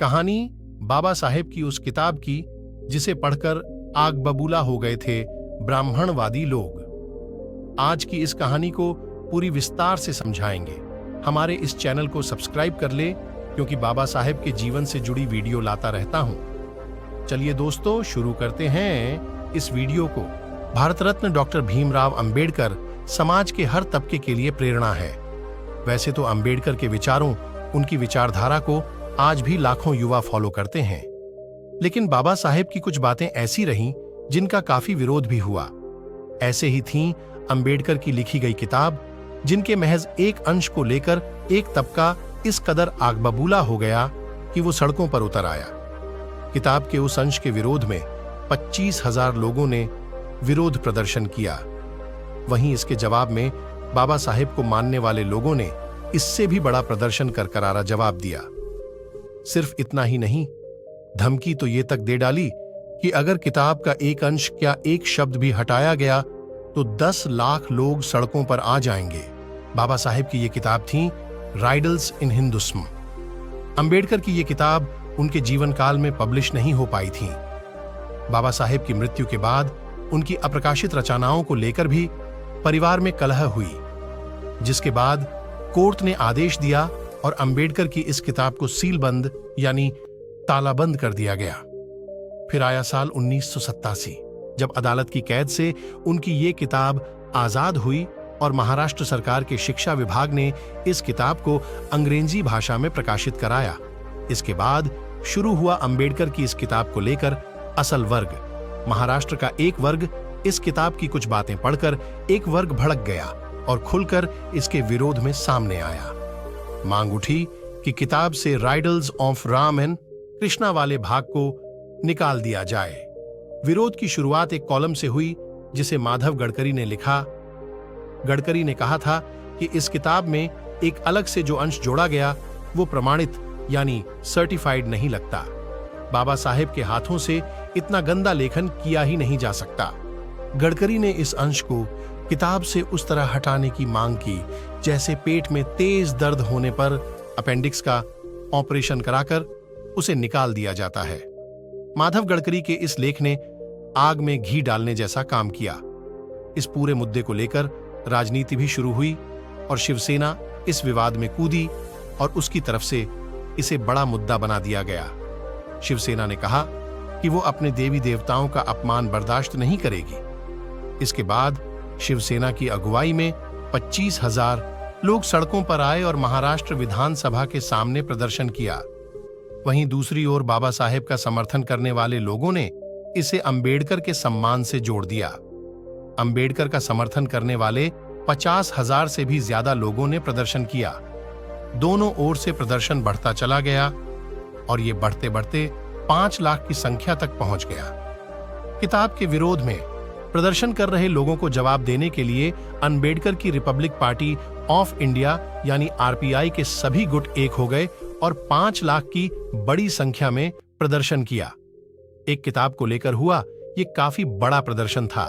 कहानी बाबा साहेब की उस किताब की जिसे पढ़कर आग बबूला हो गए थे ब्राह्मणवादी लोग। आज की इस कहानी को पूरी विस्तार से समझाएंगे। हमारे इस चैनल को सब्सक्राइब कर ले, क्योंकि बाबा साहेब के जीवन से जुड़ी वीडियो लाता रहता हूं। चलिए दोस्तों, शुरू करते हैं इस वीडियो को। भारत रत्न डॉक्टर भीमराव अंबेडकर समाज के हर तबके के लिए प्रेरणा है। वैसे तो अंबेडकर के विचारों, उनकी विचारधारा को आज भी लाखों युवा फॉलो करते हैं, लेकिन बाबा साहेब की कुछ बातें ऐसी रहीं जिनका काफी विरोध भी हुआ। ऐसे ही थीं अंबेडकर की लिखी गई किताब, जिनके महज एक अंश को लेकर एक तबका इस कदर आग बबूला हो गया कि वो सड़कों पर उतर आया। किताब के उस अंश के विरोध में 25,000 लोगों ने विरोध प्रदर्शन किया। वहीं इसके जवाब में बाबा साहेब को मानने वाले लोगों ने इससे भी बड़ा प्रदर्शन कर करारा जवाब दिया। सिर्फ इतना ही नहीं, धमकी तो ये तक दे डाली कि अगर किताब का एक अंश क्या एक शब्द भी हटाया गया तो 10 लाख लोग सड़कों पर आ जाएंगे। बाबा साहेब की ये किताब थी राइडल्स इन हिंदुस्म। अंबेडकर की ये किताब उनके जीवन काल में पब्लिश नहीं हो पाई थी। बाबा साहेब की मृत्यु के बाद उनकी अप्रकाशित रचनाओं को लेकर भी परिवार में कलह हुई, जिसके बाद कोर्ट ने आदेश दिया और अंबेडकर की इस किताब को सीलबंद यानी तालाबंद कर दिया गया। फिर आया साल 1987, जब अदालत की कैद से उनकी ये किताब आजाद हुई और महाराष्ट्र सरकार के शिक्षा विभाग ने इस किताब को अंग्रेजी भाषा में प्रकाशित कराया। इसके बाद शुरू हुआ अंबेडकर की इस किताब को लेकर असल वर्ग। महाराष्ट्र का एक वर्ग इस किताब की कुछ बातें पढ़कर एक वर्ग भड़क गया और खुलकर इसके विरोध में सामने आया। मांग उठी कि किताब से राइडल्स ऑफ राम एंड कृष्णा वाले भाग को निकाल दिया जाए। विरोध की शुरुआत एक कॉलम से हुई जिसे माधव गडकरी ने लिखा। गडकरी ने कहा था कि इस किताब में एक अलग से जो अंश जोड़ा गया वो प्रमाणित यानी सर्टिफाइड नहीं लगता। बाबा साहेब के हाथों से इतना गंदा लेखन किया ही नहीं जा सकता। गडकरी ने इस अंश को किताब से उस तरह हटाने की मांग की जैसे पेट में तेज दर्द होने पर अपेंडिक्स का ऑपरेशन कराकर उसे निकाल दिया जाता है। माधव गडकरी के इस लेख ने आग में घी डालने जैसा काम किया। इस पूरे मुद्दे को लेकर राजनीति भी शुरू हुई और शिवसेना इस विवाद में कूदी और उसकी तरफ से इसे बड़ा मुद्दा बना दिया गया। शिवसेना ने कहा कि वो अपने देवी देवताओं का अपमान बर्दाश्त नहीं करेगी। इसके बाद शिवसेना की अगुवाई में 25,000 लोग सड़कों पर आए और महाराष्ट्र विधानसभा के सामने प्रदर्शन किया। वहीं दूसरी ओर बाबा साहेब का समर्थन करने वाले लोगों ने इसे अंबेडकर के सम्मान से जोड़ दिया। अंबेडकर का समर्थन करने वाले 50,000 से भी ज्यादा लोगों ने प्रदर्शन किया। दोनों ओर से प्रदर्शन बढ़ता चला गया और ये बढ़ते बढ़ते 5 लाख की संख्या तक पहुंच गया। किताब के विरोध में प्रदर्शन कर रहे लोगों को जवाब देने के लिए अंबेडकर की रिपब्लिक पार्टी ऑफ इंडिया यानी आरपीआई के सभी गुट एक हो गए और 5 लाख की बड़ी संख्या में प्रदर्शन किया। एक किताब को लेकर हुआ ये काफी बड़ा प्रदर्शन था।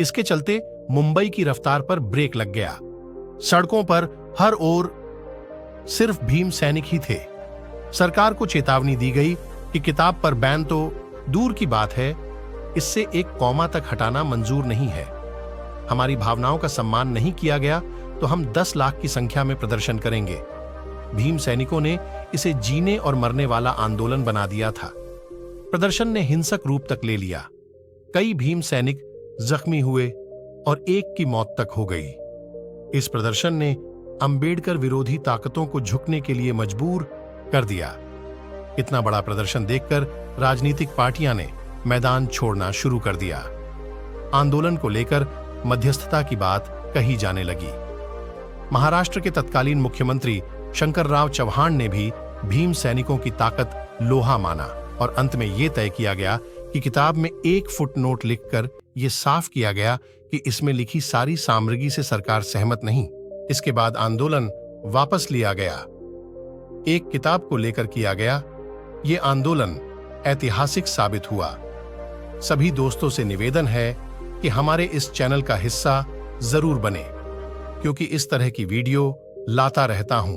इसके चलते मुंबई की रफ्तार पर ब्रेक लग गया। सड़कों पर हर ओर सिर्फ भीम सैनिक ही थे। सरकार को चेतावनी दी गई कि किताब पर बैन तो दूर की बात है, इससे एक कौमा तक हटाना मंजूर नहीं है। हमारी भावनाओं का सम्मान नहीं किया गया तो हम 10 लाख की संख्या में प्रदर्शन करेंगे। भीम सैनिकों ने इसे जीने और मरने वाला आंदोलन बना दिया था। प्रदर्शन ने हिंसक रूप तक ले लिया। कई भीम सैनिक जख्मी हुए और एक की मौत तक हो गई। इस प्रदर्शन ने अंबेडकर विरोधी ताकतों को झुकने के लिए मजबूर कर दिया। इतना बड़ा प्रदर्शन देखकर राजनीतिक पार्टियां ने मैदान छोड़ना शुरू कर दिया। आंदोलन को लेकर मध्यस्थता की बात कही जाने लगी। महाराष्ट्र के तत्कालीन मुख्यमंत्री शंकरराव चौहान ने भी भीम सैनिकों की ताकत लोहा माना और अंत में यह तय किया गया कि किताब में एक फुटनोट लिखकर यह साफ किया गया कि इसमें लिखी सारी सामग्री से सरकार सहमत नहीं। इसके बाद आंदोलन वापस लिया गया। एक किताब को लेकर किया गया यह आंदोलन ऐतिहासिक साबित हुआ। सभी दोस्तों से निवेदन है कि हमारे इस चैनल का हिस्सा जरूर बने, क्योंकि इस तरह की वीडियो लाता रहता हूं।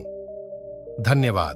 धन्यवाद।